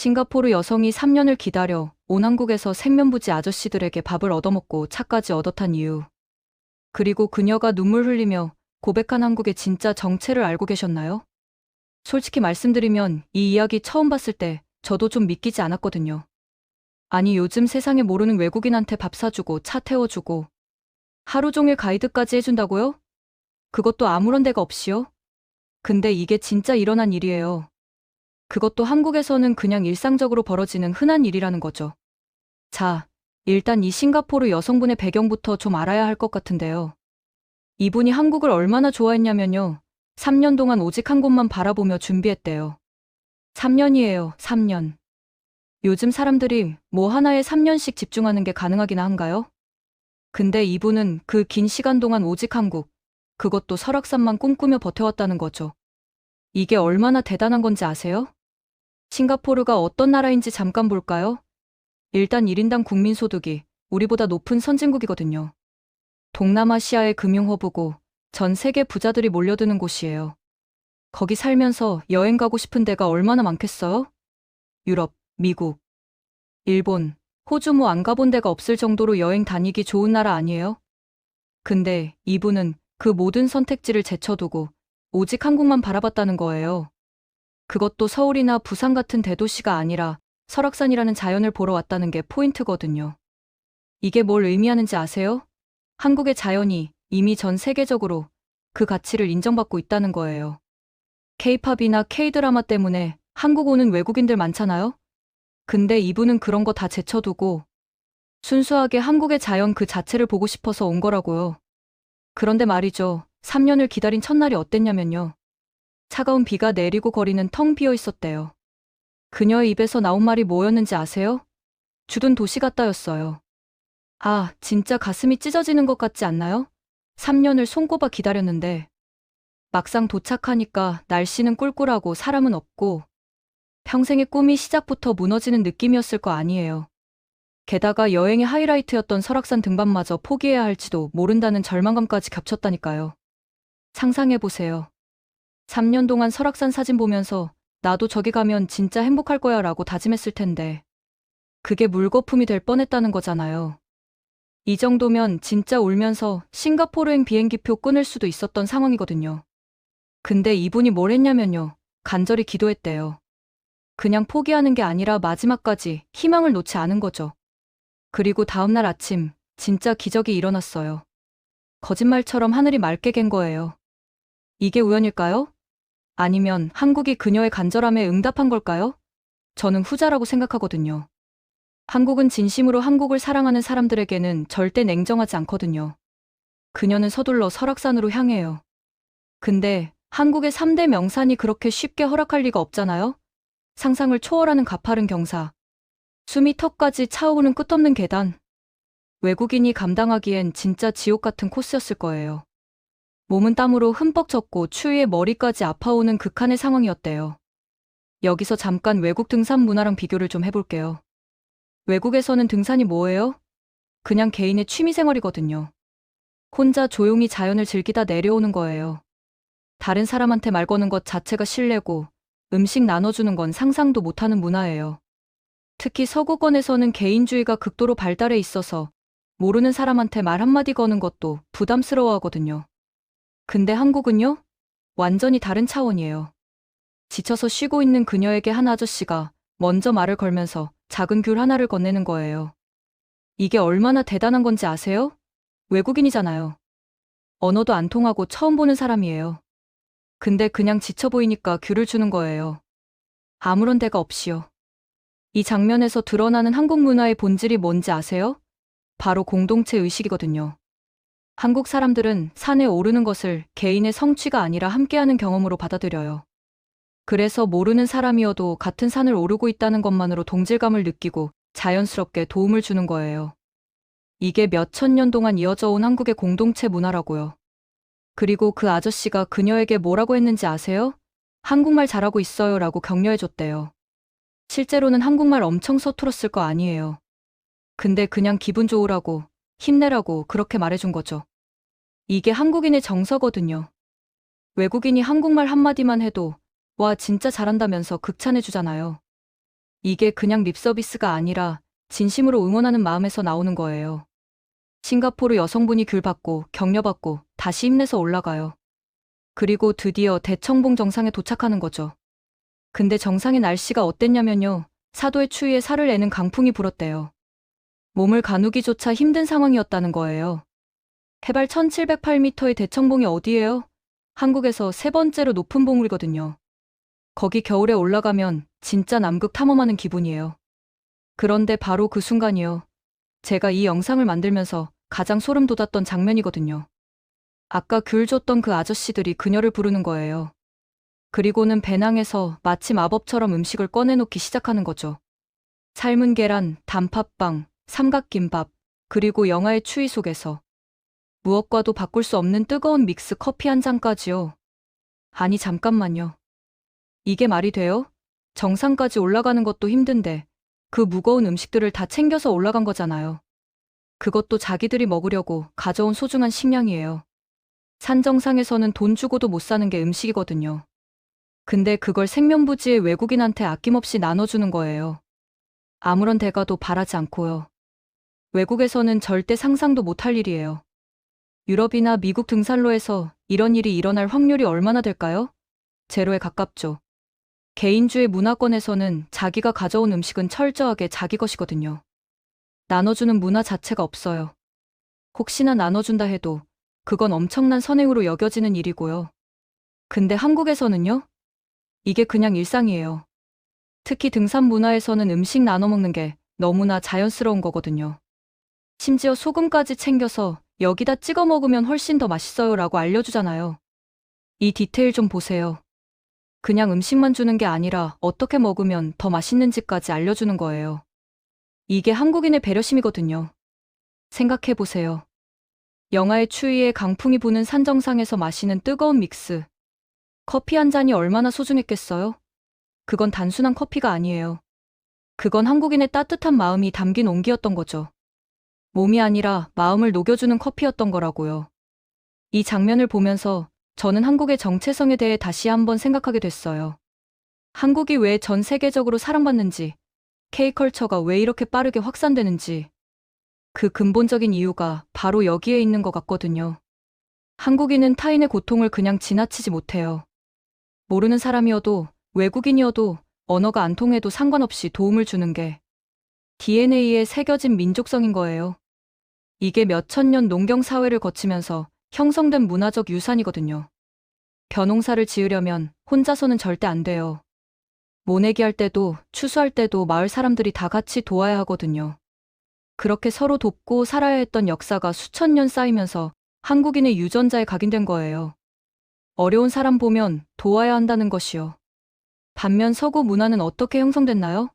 싱가포르 여성이 3년을 기다려 온 한국에서 생면부지 아저씨들에게 밥을 얻어먹고 차까지 얻어탄 이유. 그리고 그녀가 눈물 흘리며 고백한 한국의 진짜 정체를 알고 계셨나요? 솔직히 말씀드리면 이 이야기 처음 봤을 때 저도 좀 믿기지 않았거든요. 아니, 요즘 세상에 모르는 외국인한테 밥 사주고 차 태워주고 하루 종일 가이드까지 해준다고요? 그것도 아무런 데가 없이요? 근데 이게 진짜 일어난 일이에요. 그것도 한국에서는 그냥 일상적으로 벌어지는 흔한 일이라는 거죠. 자, 일단 이 싱가포르 여성분의 배경부터 좀 알아야 할 것 같은데요. 이분이 한국을 얼마나 좋아했냐면요. 3년 동안 오직 한 곳만 바라보며 준비했대요. 3년이에요, 3년. 요즘 사람들이 뭐 하나에 3년씩 집중하는 게 가능하기나 한가요? 근데 이분은 그 긴 시간 동안 오직 한국, 그것도 설악산만 꿈꾸며 버텨왔다는 거죠. 이게 얼마나 대단한 건지 아세요? 싱가포르가 어떤 나라인지 잠깐 볼까요? 일단 1인당 국민소득이 우리보다 높은 선진국이거든요. 동남아시아의 금융허브고 전 세계 부자들이 몰려드는 곳이에요. 거기 살면서 여행 가고 싶은 데가 얼마나 많겠어요? 유럽, 미국, 일본, 호주 뭐 안 가본 데가 없을 정도로 여행 다니기 좋은 나라 아니에요? 근데 이분은 그 모든 선택지를 제쳐두고 오직 한국만 바라봤다는 거예요. 그것도 서울이나 부산 같은 대도시가 아니라 설악산이라는 자연을 보러 왔다는 게 포인트거든요. 이게 뭘 의미하는지 아세요? 한국의 자연이 이미 전 세계적으로 그 가치를 인정받고 있다는 거예요. K-팝이나 K-드라마 때문에 한국 오는 외국인들 많잖아요? 근데 이분은 그런 거 다 제쳐두고 순수하게 한국의 자연 그 자체를 보고 싶어서 온 거라고요. 그런데 말이죠. 3년을 기다린 첫날이 어땠냐면요. 차가운 비가 내리고 거리는 텅 비어 있었대요. 그녀의 입에서 나온 말이 뭐였는지 아세요? 주둔 도시 같다였어요. 아, 진짜 가슴이 찢어지는 것 같지 않나요? 3년을 손꼽아 기다렸는데 막상 도착하니까 날씨는 꿀꿀하고 사람은 없고 평생의 꿈이 시작부터 무너지는 느낌이었을 거 아니에요. 게다가 여행의 하이라이트였던 설악산 등반마저 포기해야 할지도 모른다는 절망감까지 겹쳤다니까요. 상상해보세요. 3년 동안 설악산 사진 보면서 나도 저기 가면 진짜 행복할 거야 라고 다짐했을 텐데 그게 물거품이 될 뻔했다는 거잖아요. 이 정도면 진짜 울면서 싱가포르행 비행기표 끊을 수도 있었던 상황이거든요. 근데 이분이 뭘 했냐면요. 간절히 기도했대요. 그냥 포기하는 게 아니라 마지막까지 희망을 놓지 않은 거죠. 그리고 다음날 아침 진짜 기적이 일어났어요. 거짓말처럼 하늘이 맑게 갠 거예요. 이게 우연일까요? 아니면 한국이 그녀의 간절함에 응답한 걸까요? 저는 후자라고 생각하거든요. 한국은 진심으로 한국을 사랑하는 사람들에게는 절대 냉정하지 않거든요. 그녀는 서둘러 설악산으로 향해요. 근데 한국의 3대 명산이 그렇게 쉽게 허락할 리가 없잖아요? 상상을 초월하는 가파른 경사, 숨이 턱까지 차오르는 끝없는 계단. 외국인이 감당하기엔 진짜 지옥 같은 코스였을 거예요. 몸은 땀으로 흠뻑 젖고 추위에 머리까지 아파오는 극한의 상황이었대요. 여기서 잠깐 외국 등산 문화랑 비교를 좀 해볼게요. 외국에서는 등산이 뭐예요? 그냥 개인의 취미생활이거든요. 혼자 조용히 자연을 즐기다 내려오는 거예요. 다른 사람한테 말 거는 것 자체가 실례고 음식 나눠주는 건 상상도 못하는 문화예요. 특히 서구권에서는 개인주의가 극도로 발달해 있어서 모르는 사람한테 말 한마디 거는 것도 부담스러워하거든요. 근데 한국은요? 완전히 다른 차원이에요. 지쳐서 쉬고 있는 그녀에게 한 아저씨가 먼저 말을 걸면서 작은 귤 하나를 건네는 거예요. 이게 얼마나 대단한 건지 아세요? 외국인이잖아요. 언어도 안 통하고 처음 보는 사람이에요. 근데 그냥 지쳐 보이니까 귤을 주는 거예요. 아무런 대가 없이요. 이 장면에서 드러나는 한국 문화의 본질이 뭔지 아세요? 바로 공동체 의식이거든요. 한국 사람들은 산에 오르는 것을 개인의 성취가 아니라 함께하는 경험으로 받아들여요. 그래서 모르는 사람이어도 같은 산을 오르고 있다는 것만으로 동질감을 느끼고 자연스럽게 도움을 주는 거예요. 이게 몇천 년 동안 이어져 온 한국의 공동체 문화라고요. 그리고 그 아저씨가 그녀에게 뭐라고 했는지 아세요? 한국말 잘하고 있어요 라고 격려해줬대요. 실제로는 한국말 엄청 서툴었을 거 아니에요. 근데 그냥 기분 좋으라고, 힘내라고 그렇게 말해준 거죠. 이게 한국인의 정서거든요. 외국인이 한국말 한마디만 해도 와 진짜 잘한다면서 극찬해주잖아요. 이게 그냥 립서비스가 아니라 진심으로 응원하는 마음에서 나오는 거예요. 싱가포르 여성분이 귤 받고 격려받고 다시 힘내서 올라가요. 그리고 드디어 대청봉 정상에 도착하는 거죠. 근데 정상의 날씨가 어땠냐면요. 사도의 추위에 살을 내는 강풍이 불었대요. 몸을 가누기조차 힘든 상황이었다는 거예요. 해발 1708m의 대청봉이 어디예요? 한국에서 세 번째로 높은 봉우리거든요. 거기 겨울에 올라가면 진짜 남극 탐험하는 기분이에요. 그런데 바로 그 순간이요. 제가 이 영상을 만들면서 가장 소름 돋았던 장면이거든요. 아까 귤 줬던 그 아저씨들이 그녀를 부르는 거예요. 그리고는 배낭에서 마치 마법처럼 음식을 꺼내놓기 시작하는 거죠. 삶은 계란, 단팥빵, 삼각김밥, 그리고 영하의 추위 속에서 무엇과도 바꿀 수 없는 뜨거운 믹스 커피 한 잔까지요. 아니 잠깐만요. 이게 말이 돼요? 정상까지 올라가는 것도 힘든데 그 무거운 음식들을 다 챙겨서 올라간 거잖아요. 그것도 자기들이 먹으려고 가져온 소중한 식량이에요. 산 정상에서는 돈 주고도 못 사는 게 음식이거든요. 근데 그걸 생면부지의 외국인한테 아낌없이 나눠주는 거예요. 아무런 대가도 바라지 않고요. 외국에서는 절대 상상도 못할 일이에요. 유럽이나 미국 등산로에서 이런 일이 일어날 확률이 얼마나 될까요? 제로에 가깝죠. 개인주의 문화권에서는 자기가 가져온 음식은 철저하게 자기 것이거든요. 나눠주는 문화 자체가 없어요. 혹시나 나눠준다 해도 그건 엄청난 선행으로 여겨지는 일이고요. 근데 한국에서는요? 이게 그냥 일상이에요. 특히 등산 문화에서는 음식 나눠 먹는 게 너무나 자연스러운 거거든요. 심지어 소금까지 챙겨서 여기다 찍어 먹으면 훨씬 더 맛있어요 라고 알려주잖아요. 이 디테일 좀 보세요. 그냥 음식만 주는 게 아니라 어떻게 먹으면 더 맛있는지까지 알려주는 거예요. 이게 한국인의 배려심이거든요. 생각해보세요. 영하의 추위에 강풍이 부는 산 정상에서 마시는 뜨거운 믹스. 커피 한 잔이 얼마나 소중했겠어요? 그건 단순한 커피가 아니에요. 그건 한국인의 따뜻한 마음이 담긴 온기였던 거죠. 몸이 아니라 마음을 녹여주는 커피였던 거라고요. 이 장면을 보면서 저는 한국의 정체성에 대해 다시 한번 생각하게 됐어요. 한국이 왜 전 세계적으로 사랑받는지, K컬처가 왜 이렇게 빠르게 확산되는지, 그 근본적인 이유가 바로 여기에 있는 것 같거든요. 한국인은 타인의 고통을 그냥 지나치지 못해요. 모르는 사람이어도 외국인이어도 언어가 안 통해도 상관없이 도움을 주는 게 DNA에 새겨진 민족성인 거예요. 이게 몇천 년 농경 사회를 거치면서 형성된 문화적 유산이거든요. 벼농사를 지으려면 혼자서는 절대 안 돼요. 모내기 할 때도 추수할 때도 마을 사람들이 다 같이 도와야 하거든요. 그렇게 서로 돕고 살아야 했던 역사가 수천 년 쌓이면서 한국인의 유전자에 각인된 거예요. 어려운 사람 보면 도와야 한다는 것이요. 반면 서구 문화는 어떻게 형성됐나요?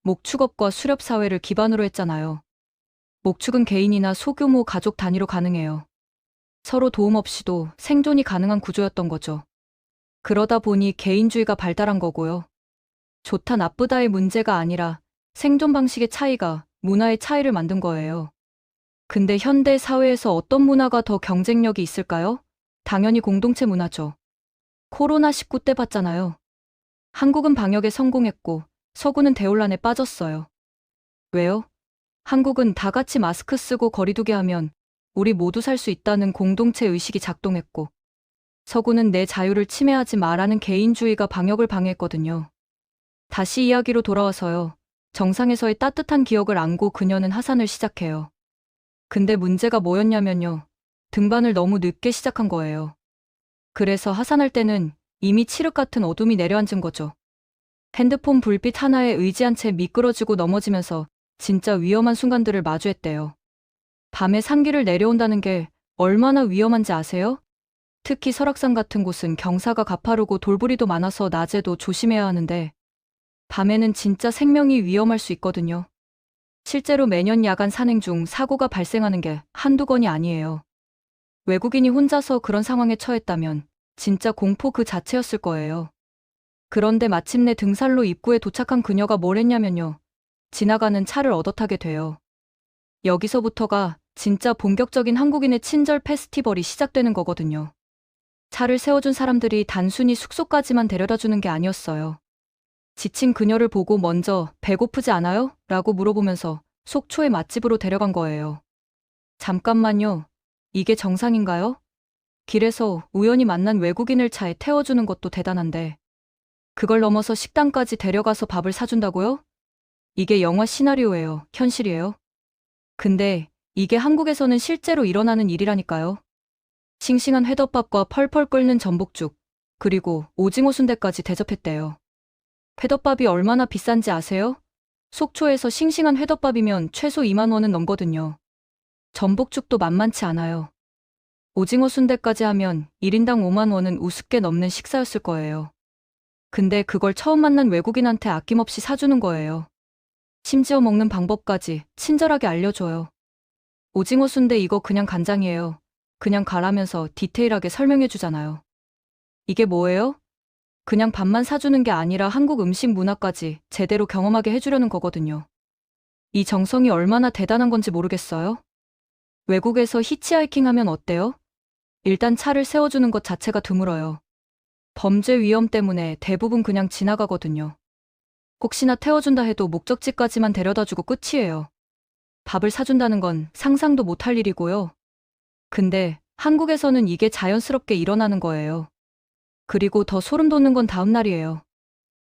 목축업과 수렵사회를 기반으로 했잖아요. 목축은 개인이나 소규모 가족 단위로 가능해요. 서로 도움 없이도 생존이 가능한 구조였던 거죠. 그러다 보니 개인주의가 발달한 거고요. 좋다 나쁘다의 문제가 아니라 생존 방식의 차이가 문화의 차이를 만든 거예요. 근데 현대 사회에서 어떤 문화가 더 경쟁력이 있을까요? 당연히 공동체 문화죠. 코로나19 때 봤잖아요. 한국은 방역에 성공했고 서구는 대혼란에 빠졌어요. 왜요? 한국은 다 같이 마스크 쓰고 거리 두기 하면 우리 모두 살 수 있다는 공동체 의식이 작동했고 서구는 내 자유를 침해하지 마라는 개인주의가 방역을 방해했거든요. 다시 이야기로 돌아와서요. 정상에서의 따뜻한 기억을 안고 그녀는 하산을 시작해요. 근데 문제가 뭐였냐면요. 등반을 너무 늦게 시작한 거예요. 그래서 하산할 때는 이미 칠흑 같은 어둠이 내려앉은 거죠. 핸드폰 불빛 하나에 의지한 채 미끄러지고 넘어지면서 진짜 위험한 순간들을 마주했대요. 밤에 산길을 내려온다는 게 얼마나 위험한지 아세요? 특히 설악산 같은 곳은 경사가 가파르고 돌부리도 많아서 낮에도 조심해야 하는데 밤에는 진짜 생명이 위험할 수 있거든요. 실제로 매년 야간 산행 중 사고가 발생하는 게 한두 건이 아니에요. 외국인이 혼자서 그런 상황에 처했다면 진짜 공포 그 자체였을 거예요. 그런데 마침내 등산로 입구에 도착한 그녀가 뭘 했냐면요. 지나가는 차를 얻어 타게 돼요. 여기서부터가 진짜 본격적인 한국인의 친절 페스티벌이 시작되는 거거든요. 차를 세워준 사람들이 단순히 숙소까지만 데려다 주는 게 아니었어요. 지친 그녀를 보고 먼저 배고프지 않아요? 라고 물어보면서 속초의 맛집으로 데려간 거예요. 잠깐만요. 이게 정상인가요? 길에서 우연히 만난 외국인을 차에 태워주는 것도 대단한데 그걸 넘어서 식당까지 데려가서 밥을 사준다고요? 이게 영화 시나리오예요. 현실이에요. 근데 이게 한국에서는 실제로 일어나는 일이라니까요. 싱싱한 회덮밥과 펄펄 끓는 전복죽, 그리고 오징어 순대까지 대접했대요. 회덮밥이 얼마나 비싼지 아세요? 속초에서 싱싱한 회덮밥이면 최소 2만 원은 넘거든요. 전복죽도 만만치 않아요. 오징어 순대까지 하면 1인당 5만 원은 우습게 넘는 식사였을 거예요. 근데 그걸 처음 만난 외국인한테 아낌없이 사주는 거예요. 심지어 먹는 방법까지 친절하게 알려줘요. 오징어 순대 이거 그냥 간장이에요. 그냥 가라면서 디테일하게 설명해 주잖아요. 이게 뭐예요? 그냥 밥만 사주는 게 아니라 한국 음식 문화까지 제대로 경험하게 해주려는 거거든요. 이 정성이 얼마나 대단한 건지 모르겠어요? 외국에서 히치하이킹 하면 어때요? 일단 차를 세워주는 것 자체가 드물어요. 범죄 위험 때문에 대부분 그냥 지나가거든요. 혹시나 태워준다 해도 목적지까지만 데려다주고 끝이에요. 밥을 사준다는 건 상상도 못할 일이고요. 근데 한국에서는 이게 자연스럽게 일어나는 거예요. 그리고 더 소름 돋는 건 다음 날이에요.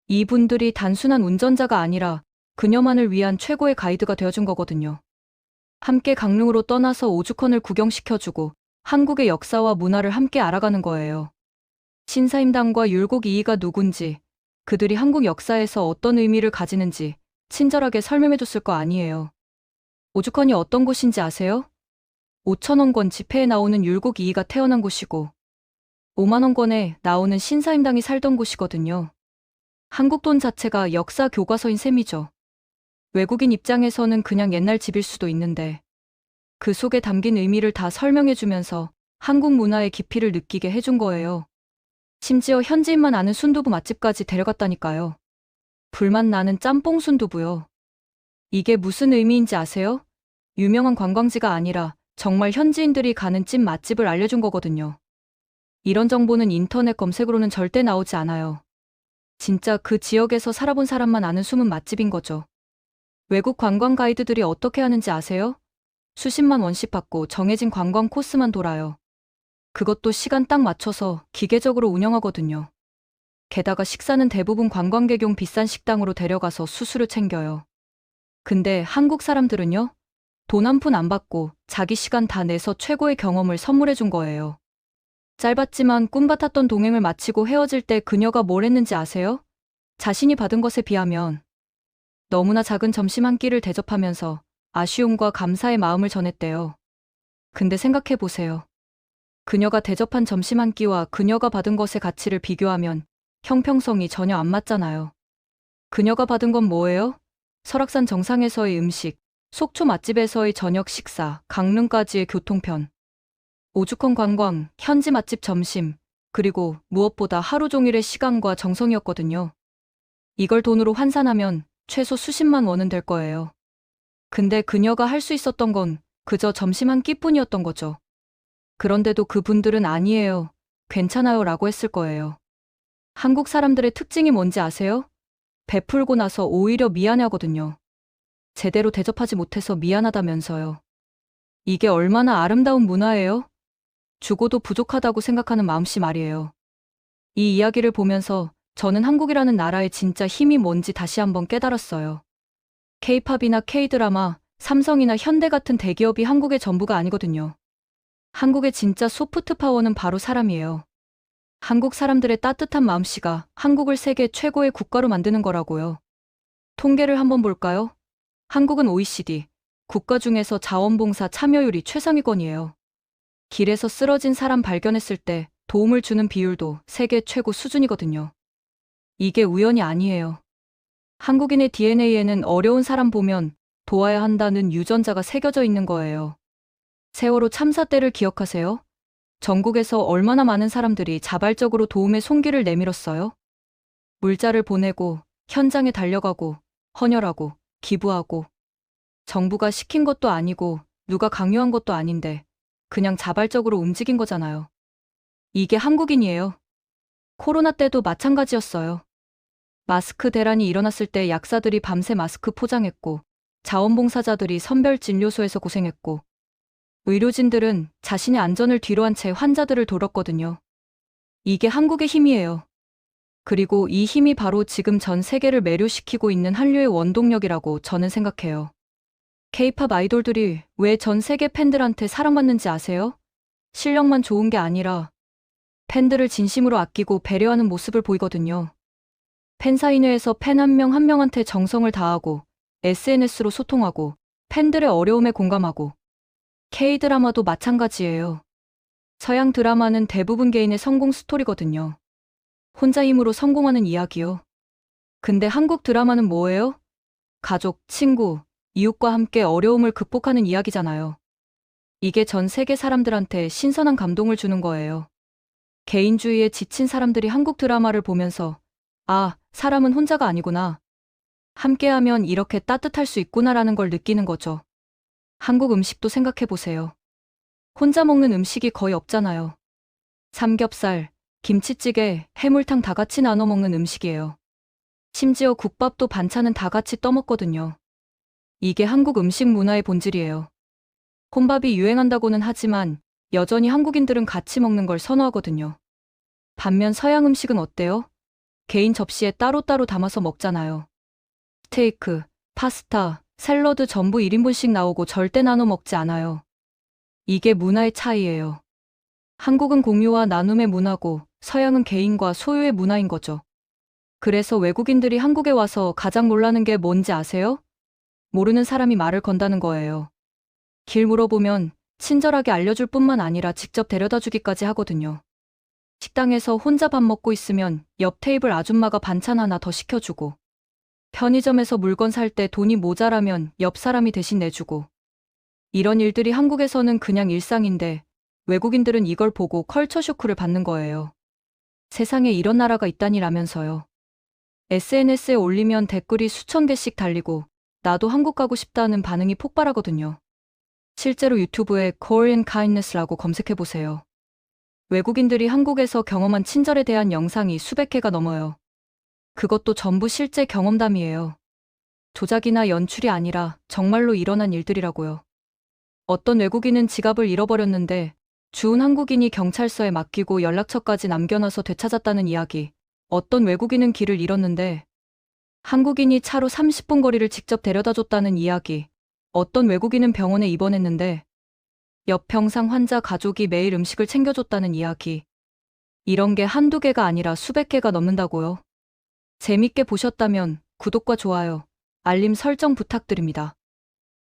이분들이 단순한 운전자가 아니라 그녀만을 위한 최고의 가이드가 되어준 거거든요. 함께 강릉으로 떠나서 오죽헌을 구경시켜주고 한국의 역사와 문화를 함께 알아가는 거예요. 신사임당과 율곡 이이가 누군지, 그들이 한국 역사에서 어떤 의미를 가지는지 친절하게 설명해줬을 거 아니에요. 오죽헌이 어떤 곳인지 아세요? 5천 원권 지폐에 나오는 율곡 이이가 태어난 곳이고 5만 원권에 나오는 신사임당이 살던 곳이거든요. 한국 돈 자체가 역사 교과서인 셈이죠. 외국인 입장에서는 그냥 옛날 집일 수도 있는데 그 속에 담긴 의미를 다 설명해주면서 한국 문화의 깊이를 느끼게 해준 거예요. 심지어 현지인만 아는 순두부 맛집까지 데려갔다니까요. 불맛 나는 짬뽕 순두부요. 이게 무슨 의미인지 아세요? 유명한 관광지가 아니라 정말 현지인들이 가는 찐 맛집을 알려준 거거든요. 이런 정보는 인터넷 검색으로는 절대 나오지 않아요. 진짜 그 지역에서 살아본 사람만 아는 숨은 맛집인 거죠. 외국 관광 가이드들이 어떻게 하는지 아세요? 수십만 원씩 받고 정해진 관광 코스만 돌아요. 그것도 시간 딱 맞춰서 기계적으로 운영하거든요. 게다가 식사는 대부분 관광객용 비싼 식당으로 데려가서 수수료 챙겨요. 근데 한국 사람들은요? 돈 한 푼 안 받고 자기 시간 다 내서 최고의 경험을 선물해 준 거예요. 짧았지만 꿈같았던 동행을 마치고 헤어질 때 그녀가 뭘 했는지 아세요? 자신이 받은 것에 비하면 너무나 작은 점심 한 끼를 대접하면서 아쉬움과 감사의 마음을 전했대요. 근데 생각해 보세요. 그녀가 대접한 점심 한 끼와 그녀가 받은 것의 가치를 비교하면 형평성이 전혀 안 맞잖아요. 그녀가 받은 건 뭐예요? 설악산 정상에서의 음식, 속초 맛집에서의 저녁 식사, 강릉까지의 교통편. 오죽헌 관광, 현지 맛집 점심, 그리고 무엇보다 하루 종일의 시간과 정성이었거든요. 이걸 돈으로 환산하면 최소 수십만 원은 될 거예요. 근데 그녀가 할 수 있었던 건 그저 점심 한 끼뿐이었던 거죠. 그런데도 그분들은 아니에요. 괜찮아요 라고 했을 거예요. 한국 사람들의 특징이 뭔지 아세요? 베풀고 나서 오히려 미안해하거든요. 제대로 대접하지 못해서 미안하다면서요. 이게 얼마나 아름다운 문화예요? 주고도 부족하다고 생각하는 마음씨 말이에요. 이 이야기를 보면서 저는 한국이라는 나라의 진짜 힘이 뭔지 다시 한번 깨달았어요. K-팝이나 K-드라마, 삼성이나 현대 같은 대기업이 한국의 전부가 아니거든요. 한국의 진짜 소프트 파워는 바로 사람이에요. 한국 사람들의 따뜻한 마음씨가 한국을 세계 최고의 국가로 만드는 거라고요. 통계를 한번 볼까요? 한국은 OECD, 국가 중에서 자원봉사 참여율이 최상위권이에요. 길에서 쓰러진 사람 발견했을 때 도움을 주는 비율도 세계 최고 수준이거든요. 이게 우연이 아니에요. 한국인의 DNA에는 어려운 사람 보면 도와야 한다는 유전자가 새겨져 있는 거예요. 세월호 참사 때를 기억하세요? 전국에서 얼마나 많은 사람들이 자발적으로 도움의 손길을 내밀었어요? 물자를 보내고, 현장에 달려가고, 헌혈하고, 기부하고. 정부가 시킨 것도 아니고, 누가 강요한 것도 아닌데, 그냥 자발적으로 움직인 거잖아요. 이게 한국인이에요. 코로나 때도 마찬가지였어요. 마스크 대란이 일어났을 때 약사들이 밤새 마스크 포장했고, 자원봉사자들이 선별진료소에서 고생했고, 의료진들은 자신의 안전을 뒤로한 채 환자들을 돌봤거든요. 이게 한국의 힘이에요. 그리고 이 힘이 바로 지금 전 세계를 매료시키고 있는 한류의 원동력이라고 저는 생각해요. K-팝 아이돌들이 왜 전 세계 팬들한테 사랑받는지 아세요? 실력만 좋은 게 아니라 팬들을 진심으로 아끼고 배려하는 모습을 보이거든요. 팬사인회에서 팬 한 명 한 명한테 정성을 다하고 SNS로 소통하고 팬들의 어려움에 공감하고 K-드라마도 마찬가지예요. 서양 드라마는 대부분 개인의 성공 스토리거든요. 혼자 힘으로 성공하는 이야기요. 근데 한국 드라마는 뭐예요? 가족, 친구, 이웃과 함께 어려움을 극복하는 이야기잖아요. 이게 전 세계 사람들한테 신선한 감동을 주는 거예요. 개인주의에 지친 사람들이 한국 드라마를 보면서 아, 사람은 혼자가 아니구나. 함께하면 이렇게 따뜻할 수 있구나라는 걸 느끼는 거죠. 한국 음식도 생각해보세요. 혼자 먹는 음식이 거의 없잖아요. 삼겹살, 김치찌개, 해물탕 다 같이 나눠 먹는 음식이에요. 심지어 국밥도 반찬은 다 같이 떠먹거든요. 이게 한국 음식 문화의 본질이에요. 혼밥이 유행한다고는 하지만 여전히 한국인들은 같이 먹는 걸 선호하거든요. 반면 서양 음식은 어때요? 개인 접시에 따로따로 담아서 먹잖아요. 스테이크, 파스타, 샐러드 전부 1인분씩 나오고 절대 나눠 먹지 않아요. 이게 문화의 차이예요. 한국은 공유와 나눔의 문화고 서양은 개인과 소유의 문화인 거죠. 그래서 외국인들이 한국에 와서 가장 놀라는 게 뭔지 아세요? 모르는 사람이 말을 건다는 거예요. 길 물어보면 친절하게 알려줄 뿐만 아니라 직접 데려다 주기까지 하거든요. 식당에서 혼자 밥 먹고 있으면 옆 테이블 아줌마가 반찬 하나 더 시켜주고, 편의점에서 물건 살 때 돈이 모자라면 옆 사람이 대신 내주고, 이런 일들이 한국에서는 그냥 일상인데 외국인들은 이걸 보고 컬처 쇼크를 받는 거예요. 세상에 이런 나라가 있다니라면서요. SNS에 올리면 댓글이 수천 개씩 달리고 나도 한국 가고 싶다는 반응이 폭발하거든요. 실제로 유튜브에 Korean Kindness라고 검색해보세요. 외국인들이 한국에서 경험한 친절에 대한 영상이 수백 개가 넘어요. 그것도 전부 실제 경험담이에요. 조작이나 연출이 아니라 정말로 일어난 일들이라고요. 어떤 외국인은 지갑을 잃어버렸는데 주운 한국인이 경찰서에 맡기고 연락처까지 남겨놔서 되찾았다는 이야기. 어떤 외국인은 길을 잃었는데 한국인이 차로 30분 거리를 직접 데려다줬다는 이야기. 어떤 외국인은 병원에 입원했는데 옆 병상 환자 가족이 매일 음식을 챙겨줬다는 이야기. 이런 게 한두 개가 아니라 수백 개가 넘는다고요. 재밌게 보셨다면 구독과 좋아요, 알림 설정 부탁드립니다.